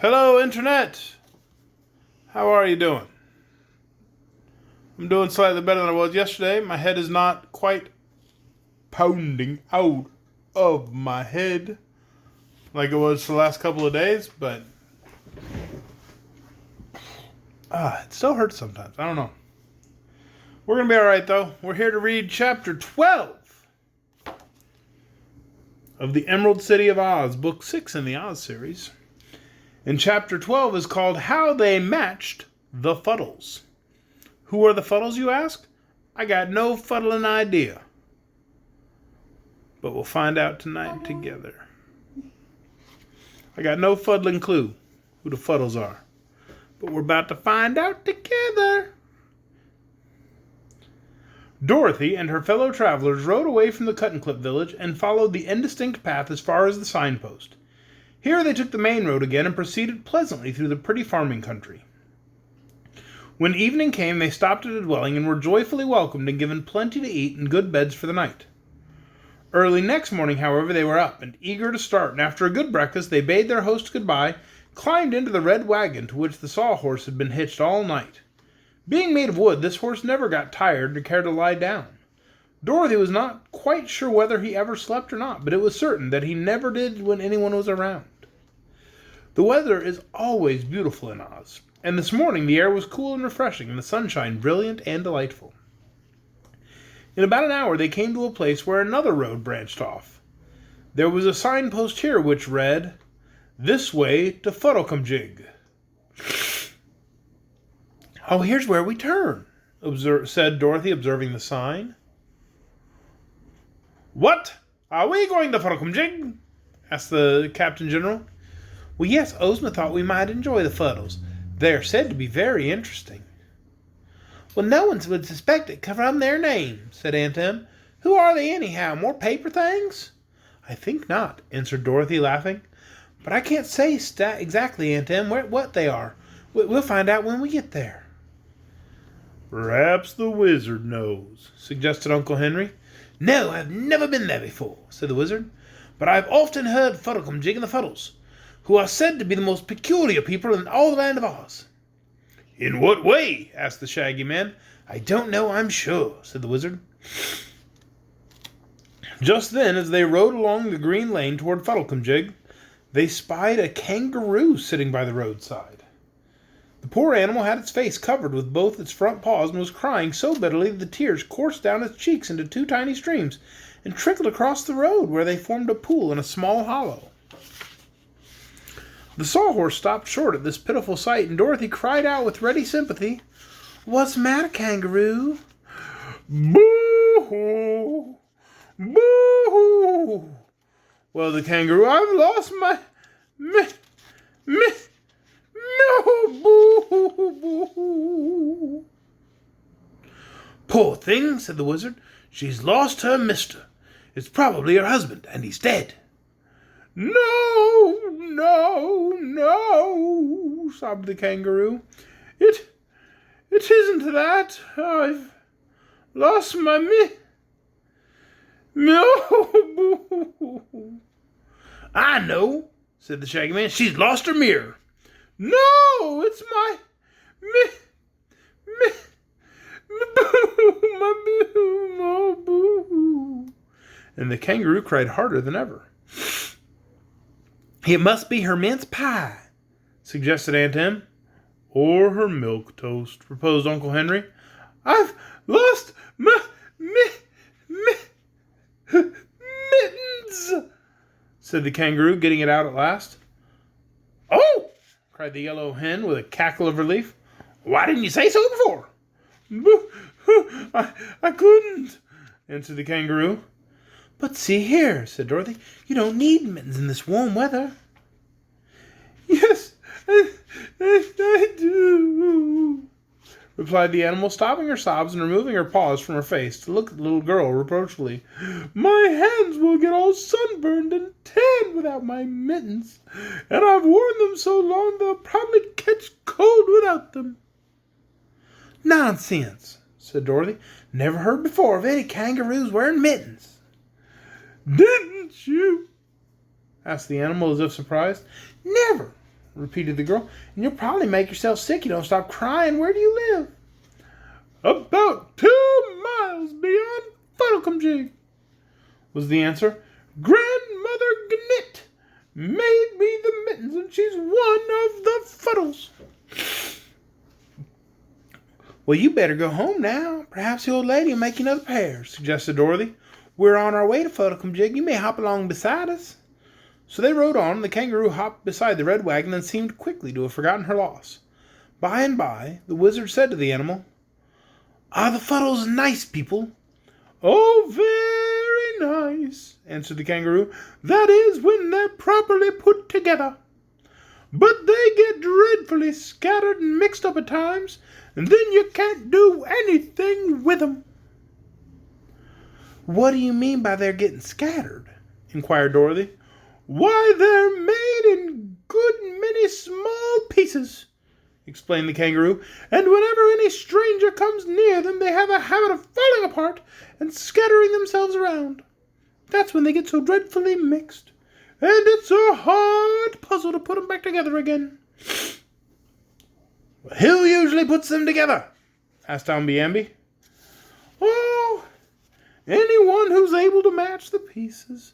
Hello, Internet. How are you doing? I'm doing slightly better than I was yesterday. My head is not quite pounding out of my head like it was for the last couple of days, but it still hurts sometimes. I don't know. We're going to be all right, though. We're here to read Chapter 12 of the Emerald City of Oz, Book 6 in the Oz series. And Chapter 12 is called How They Matched the Fuddles. Who are the Fuddles, you ask? I got no fuddling idea. But we'll find out tonight together. I got no fuddling clue who the Fuddles are. But we're about to find out together. Dorothy and her fellow travelers rode away from the Cut-and-Clip village and followed the indistinct path as far as the signpost. Here they took the main road again and proceeded pleasantly through the pretty farming country. When evening came, they stopped at a dwelling and were joyfully welcomed and given plenty to eat and good beds for the night. Early next morning, however, they were up and eager to start, and after a good breakfast, they bade their host goodbye, climbed into the red wagon to which the sawhorse had been hitched all night. Being made of wood, this horse never got tired or cared to lie down. Dorothy was not quite sure whether he ever slept or not, but it was certain that he never did when anyone was around. The weather is always beautiful in Oz, and this morning the air was cool and refreshing, and the sunshine brilliant and delightful. In about an hour they came to a place where another road branched off. There was a signpost here which read, "This way to Fuddlecumjig." "Oh, here's where we turn," said Dorothy, observing the sign. "What? Are we going to Fuddlecumjig?" asked the Captain General. "Well, yes, Ozma thought we might enjoy the Fuddles. They are said to be very interesting." "Well, no one would suspect it from their name," said Aunt Em. "Who are they anyhow? More paper things?" "I think not," answered Dorothy, laughing. "But I can't say exactly, Aunt Em, what they are. We'll find out when we get there." "Perhaps the wizard knows," suggested Uncle Henry. "No, I've never been there before," said the wizard. "But I've often heard Fuddlecumjig and the Fuddles, who are said to be the most peculiar people in all the land of Oz." "In what way?" asked the Shaggy Man. "I don't know, I'm sure," said the wizard. Just then, as they rode along the green lane toward Fuddlecumjig, they spied a kangaroo sitting by the roadside. The poor animal had its face covered with both its front paws and was crying so bitterly that the tears coursed down its cheeks into two tiny streams and trickled across the road, where they formed a pool in a small hollow. The sawhorse stopped short at this pitiful sight, and Dorothy cried out with ready sympathy, "What's the matter, kangaroo?" "Boo-hoo! Boo-hoo!" wailed the kangaroo. "I've lost my... no, boo-hoo, boo-hoo." "Poor thing," said the wizard. "She's lost her mister. It's probably her husband, and he's dead." "No, sobbed the kangaroo. It isn't that. I've lost my boo." "I know," said the Shaggy Man. "She's lost her mirror." "No, it's my boo." And the kangaroo cried harder than ever. "It must be her mince pie," suggested Aunt Em. "Or her milk toast," proposed Uncle Henry. "I've lost my mittens," said the kangaroo, getting it out at last. "Oh!" cried the yellow hen with a cackle of relief. "Why didn't you say so before?" I couldn't," answered the kangaroo. "But see here," said Dorothy, "you don't need mittens in this warm weather." "Yes, I do," replied the animal, stopping her sobs and removing her paws from her face to look at the little girl reproachfully. "My hands will get all sunburned and tanned without my mittens, and I've worn them so long they'll probably catch cold without them." "Nonsense," said Dorothy. "Never heard before of any kangaroos wearing mittens." "Didn't you?" asked the animal as if surprised. "Never," repeated the girl. "And you'll probably make yourself sick. You don't stop crying. Where do you live?" "About 2 miles beyond Fuddlecumjig," was the answer. "Grandmother Gnit made me the mittens, and she's one of the Fuddles." "Well, you better go home now. Perhaps the old lady will make you another pair," suggested Dorothy. "We're on our way to Fuddlecumjig. You may hop along beside us." So they rode on, and the kangaroo hopped beside the red wagon and seemed quickly to have forgotten her loss. By and by, the wizard said to the animal, "Are the Fuddles nice people?" "Oh, very nice," answered the kangaroo. "That is, when they're properly put together. But they get dreadfully scattered and mixed up at times, and then you can't do anything with them." "What do you mean by they're getting scattered?" inquired Dorothy. "Why, they're made in good many small pieces," explained the kangaroo, "and whenever any stranger comes near them, they have a habit of falling apart and scattering themselves around. That's when they get so dreadfully mixed, and it's a hard puzzle to put them back together again." "Who usually puts them together?" asked Omby Amby. "Oh, anyone who's able to match the pieces.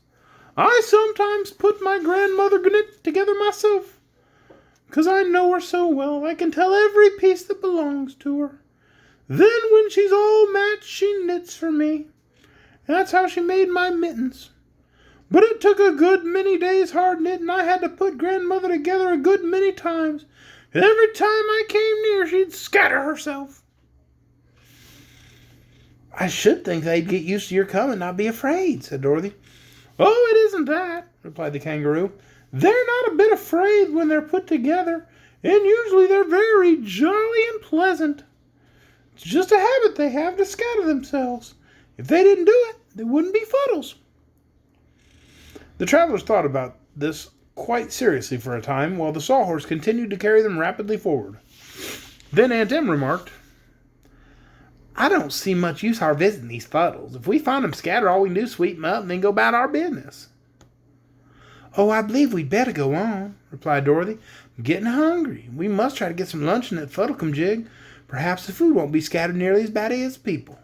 I sometimes put my grandmother Gnit together myself, 'cause I know her so well I can tell every piece that belongs to her. Then when she's all matched, she knits for me. That's how she made my mittens. But it took a good many days hard knitting. I had to put grandmother together a good many times. And every time I came near, she'd scatter herself." "I should think they'd get used to your coming and not be afraid," said Dorothy. "Oh, it isn't that," replied the kangaroo. "They're not a bit afraid when they're put together, and usually they're very jolly and pleasant. It's just a habit they have to scatter themselves. If they didn't do it, they wouldn't be Fuddles." The travelers thought about this quite seriously for a time, while the sawhorse continued to carry them rapidly forward. Then Aunt Em remarked, "I don't see much use our visiting these Fuddles. If we find them scattered, all we can do is sweep them up and then go about our business." "Oh, I believe we'd better go on," replied Dorothy. "I'm getting hungry. We must try to get some luncheon at Fuddlecumjig. Perhaps the food won't be scattered nearly as badly as people."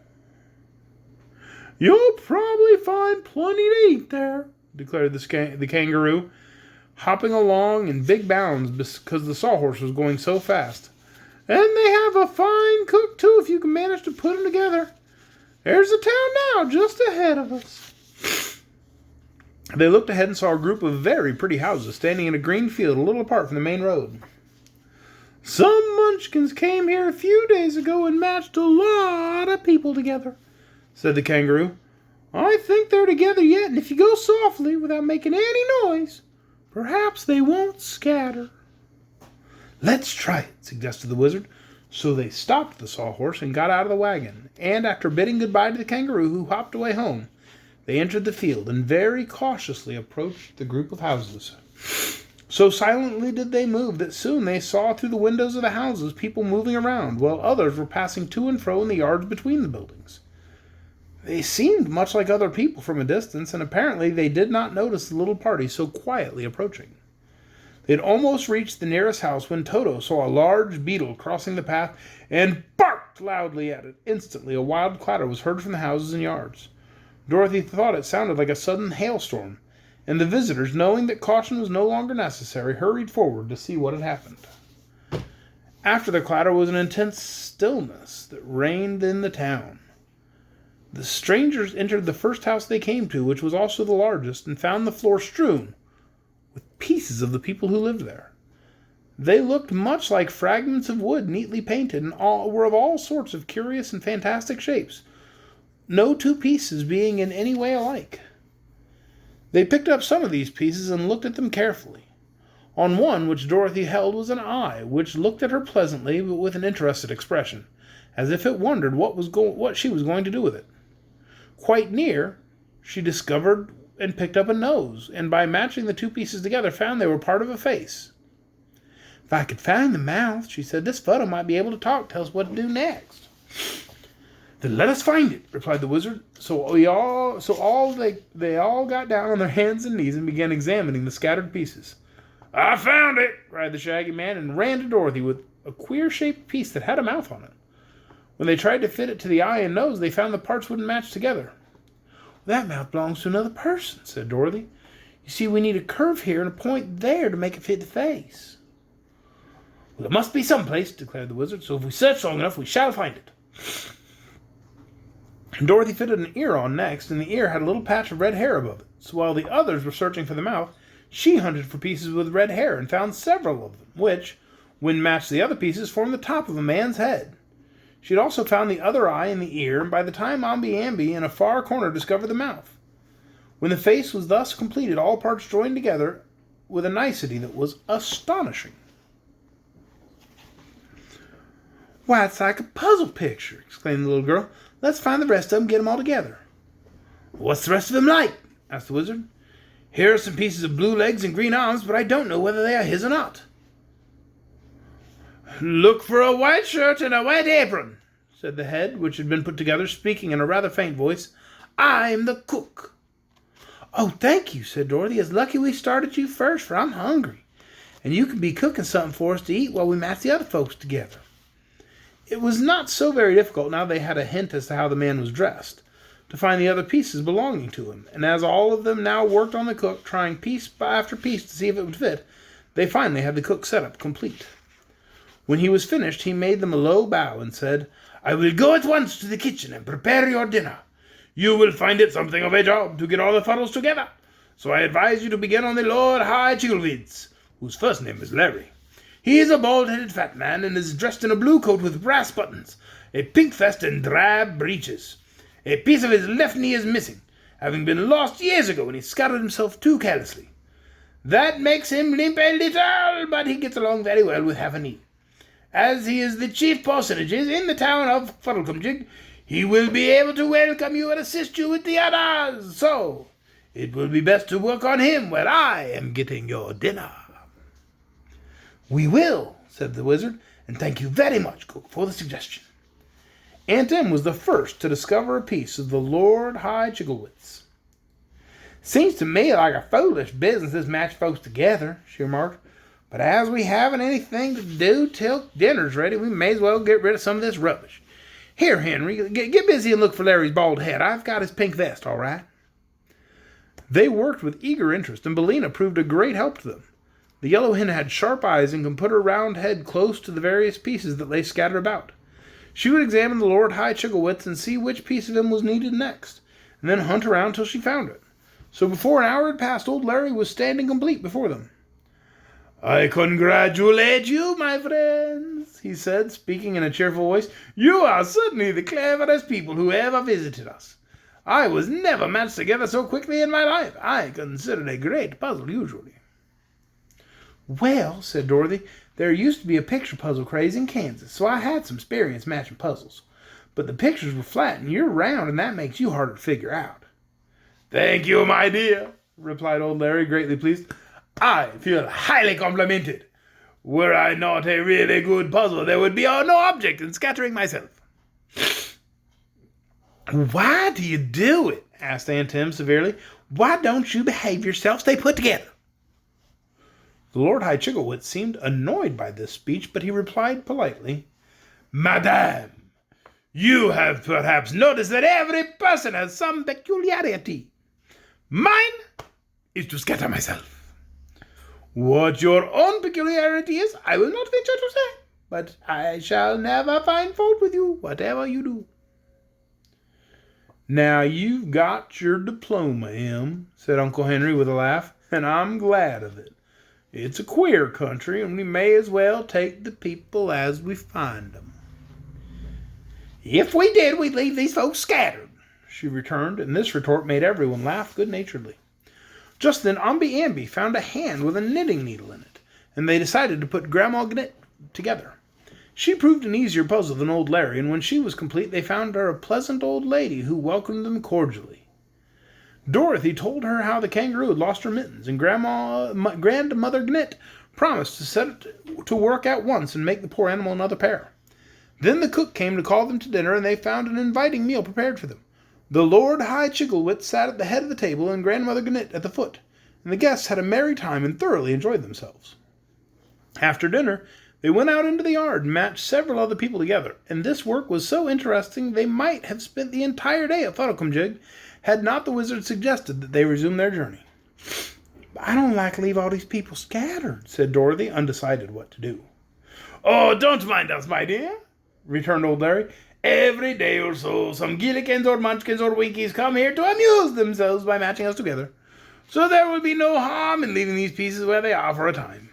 "You'll probably find plenty to eat there," declared the kangaroo, hopping along in big bounds because the sawhorse was going so fast. "And they have a fine cook, too, if you can manage to put them together. There's the town now, just ahead of us." They looked ahead and saw a group of very pretty houses standing in a green field a little apart from the main road. "Some munchkins came here a few days ago and matched a lot of people together," said the kangaroo. "I think they're together yet, and if you go softly, without making any noise, perhaps they won't scatter." "Let's try it," suggested the wizard. So they stopped the sawhorse and got out of the wagon, and after bidding goodbye to the kangaroo, who hopped away home, they entered the field and very cautiously approached the group of houses. So silently did they move that soon they saw through the windows of the houses people moving around, while others were passing to and fro in the yards between the buildings. They seemed much like other people from a distance, and apparently they did not notice the little party so quietly approaching. They had almost reached the nearest house when Toto saw a large beetle crossing the path and barked loudly at it. Instantly a wild clatter was heard from the houses and yards. Dorothy thought it sounded like a sudden hailstorm, and the visitors, knowing that caution was no longer necessary, hurried forward to see what had happened. After the clatter was an intense stillness that reigned in the town. The strangers entered the first house they came to, which was also the largest, and found the floor strewn with pieces of the people who lived there. They looked much like fragments of wood neatly painted, and were of all sorts of curious and fantastic shapes, no two pieces being in any way alike. They picked up some of these pieces and looked at them carefully. On one which Dorothy held was an eye, which looked at her pleasantly, but with an interested expression, as if it wondered what she was going to do with it. Quite near, she discovered and picked up a nose, and by matching the two pieces together, found they were part of a face. "If I could find the mouth," she said, "this Fuddle might be able to tell us what to do next." "Then let us find it," replied the wizard. So they all got down on their hands and knees and began examining the scattered pieces. "I found it!" cried the Shaggy Man, and ran to Dorothy with a queer-shaped piece that had a mouth on it. When they tried to fit it to the eye and nose, they found the parts wouldn't match together. "That mouth belongs to another person," said Dorothy. "You see, we need a curve here and a point there to make it fit the face." "Well, it must be someplace," declared the Wizard, "so if we search long enough, we shall find it." Dorothy fitted an ear on next, and the ear had a little patch of red hair above it. So while the others were searching for the mouth, she hunted for pieces with red hair and found several of them, which, when matched to the other pieces, formed the top of a man's head. She had also found the other eye and the ear, and by the time Ambi in a far corner discovered the mouth. When the face was thus completed, all parts joined together with a nicety that was astonishing. "Why, it's like a puzzle picture," exclaimed the little girl. "Let's find the rest of them and get them all together." "What's the rest of them like?" asked the Wizard. "Here are some pieces of blue legs and green arms, but I don't know whether they are his or not." "Look for a white shirt and a white apron," said the head, which had been put together, speaking in a rather faint voice. "I'm the cook." "Oh, thank you," said Dorothy. "It's lucky we started you first, for I'm hungry. And you can be cooking something for us to eat while we match the other folks together." It was not so very difficult, now they had a hint as to how the man was dressed, to find the other pieces belonging to him, and as all of them now worked on the cook, trying piece after piece to see if it would fit, they finally had the cook set up complete. When he was finished, he made them a low bow and said, "I will go at once to the kitchen and prepare your dinner. You will find it something of a job to get all the Fuddles together, so I advise you to begin on the Lord High Chigglewitz, whose first name is Larry. He is a bald-headed fat man and is dressed in a blue coat with brass buttons, a pink vest and drab breeches. A piece of his left knee is missing, having been lost years ago when he scattered himself too carelessly. That makes him limp a little, but he gets along very well with half a knee. As he is the chief personage in the town of Fuddlecumjig, he will be able to welcome you and assist you with the others, so it will be best to work on him while I am getting your dinner." "We will," said the Wizard, "and thank you very much, Cook, for the suggestion." Aunt Em was the first to discover a piece of the Lord High Chigglewitz. "Seems to me like a foolish business, this match folks together," she remarked. "But as we haven't anything to do till dinner's ready, we may as well get rid of some of this rubbish. Here, Henry, get busy and look for Larry's bald head. I've got his pink vest, all right." They worked with eager interest, and Billina proved a great help to them. The yellow hen had sharp eyes and could put her round head close to the various pieces that lay scattered about. She would examine the Lord High Chigglewitz and see which piece of him was needed next, and then hunt around till she found it. So before an hour had passed, old Larry was standing complete before them. "I congratulate you, my friends," he said, speaking in a cheerful voice. "You are certainly the cleverest people who ever visited us. I was never matched together so quickly in my life. I consider it a great puzzle usually." "Well," said Dorothy, "there used to be a picture puzzle craze in Kansas, so I had some experience matching puzzles. But the pictures were flat and you're round, and that makes you harder to figure out." "Thank you, my dear," replied old Larry, greatly pleased. "I feel highly complimented. Were I not a really good puzzler, there would be no object in scattering myself." "Why do you do it?" asked Aunt Em severely. "Why don't you behave yourself? Stay put together." The Lord High Chigglewitz seemed annoyed by this speech, but he replied politely, "Madame, you have perhaps noticed that every person has some peculiarity. Mine is to scatter myself. What your own peculiarity is, I will not venture to say, but I shall never find fault with you, whatever you do." "Now you've got your diploma, Em," said Uncle Henry with a laugh, "and I'm glad of it. It's a queer country, and we may as well take the people as we find them." "If we did, we'd leave these folks scattered," she returned, and this retort made everyone laugh good-naturedly. Just then Ambi found a hand with a knitting needle in it, and they decided to put Grandma Gnit together. She proved an easier puzzle than old Larry, and when she was complete they found her a pleasant old lady who welcomed them cordially. Dorothy told her how the kangaroo had lost her mittens, and Grandmother Gnit promised to set it to work at once and make the poor animal another pair. Then the cook came to call them to dinner, and they found an inviting meal prepared for them. The Lord High Chigglewitz sat at the head of the table, and Grandmother Gnit at the foot, and the guests had a merry time and thoroughly enjoyed themselves. After dinner, they went out into the yard and matched several other people together, and this work was so interesting they might have spent the entire day at Fuddlecumjig had not the wizard suggested that they resume their journey. "I don't like to leave all these people scattered," said Dorothy, undecided what to do. "Oh, don't mind us, my dear," returned old Larry. "Every day or so, some Gillikins or Munchkins or Winkies come here to amuse themselves by matching us together. So there will be no harm in leaving these pieces where they are for a time.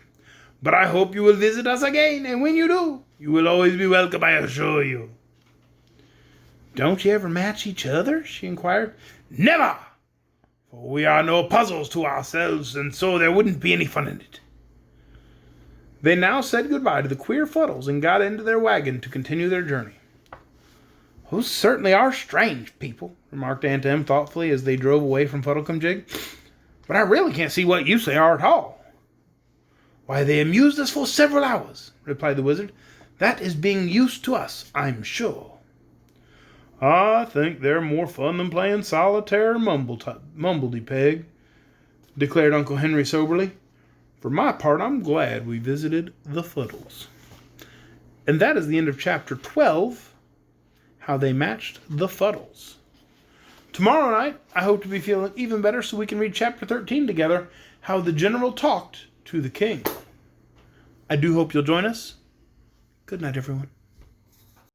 But I hope you will visit us again, and when you do, you will always be welcome, I assure you." "Don't you ever match each other?" she inquired. "Never! For we are no puzzles to ourselves, and so there wouldn't be any fun in it." They now said goodbye to the queer Fuddles and got into their wagon to continue their journey. "Those certainly are strange people," remarked Aunt Em thoughtfully as they drove away from Fuddlecumjig. "But I really can't see what use they are at all." "Why, they amused us for several hours," replied the wizard. "That is being used to us, I'm sure." "I think they're more fun than playing solitaire or mumbledy-peg," declared Uncle Henry soberly. "For my part, I'm glad we visited the Fuddles." And that is the end of Chapter 12, How They Matched the Fuddles. Tomorrow night, I hope to be feeling even better so we can read Chapter 13 together, How the General Talked to the King. I do hope you'll join us. Good night, everyone.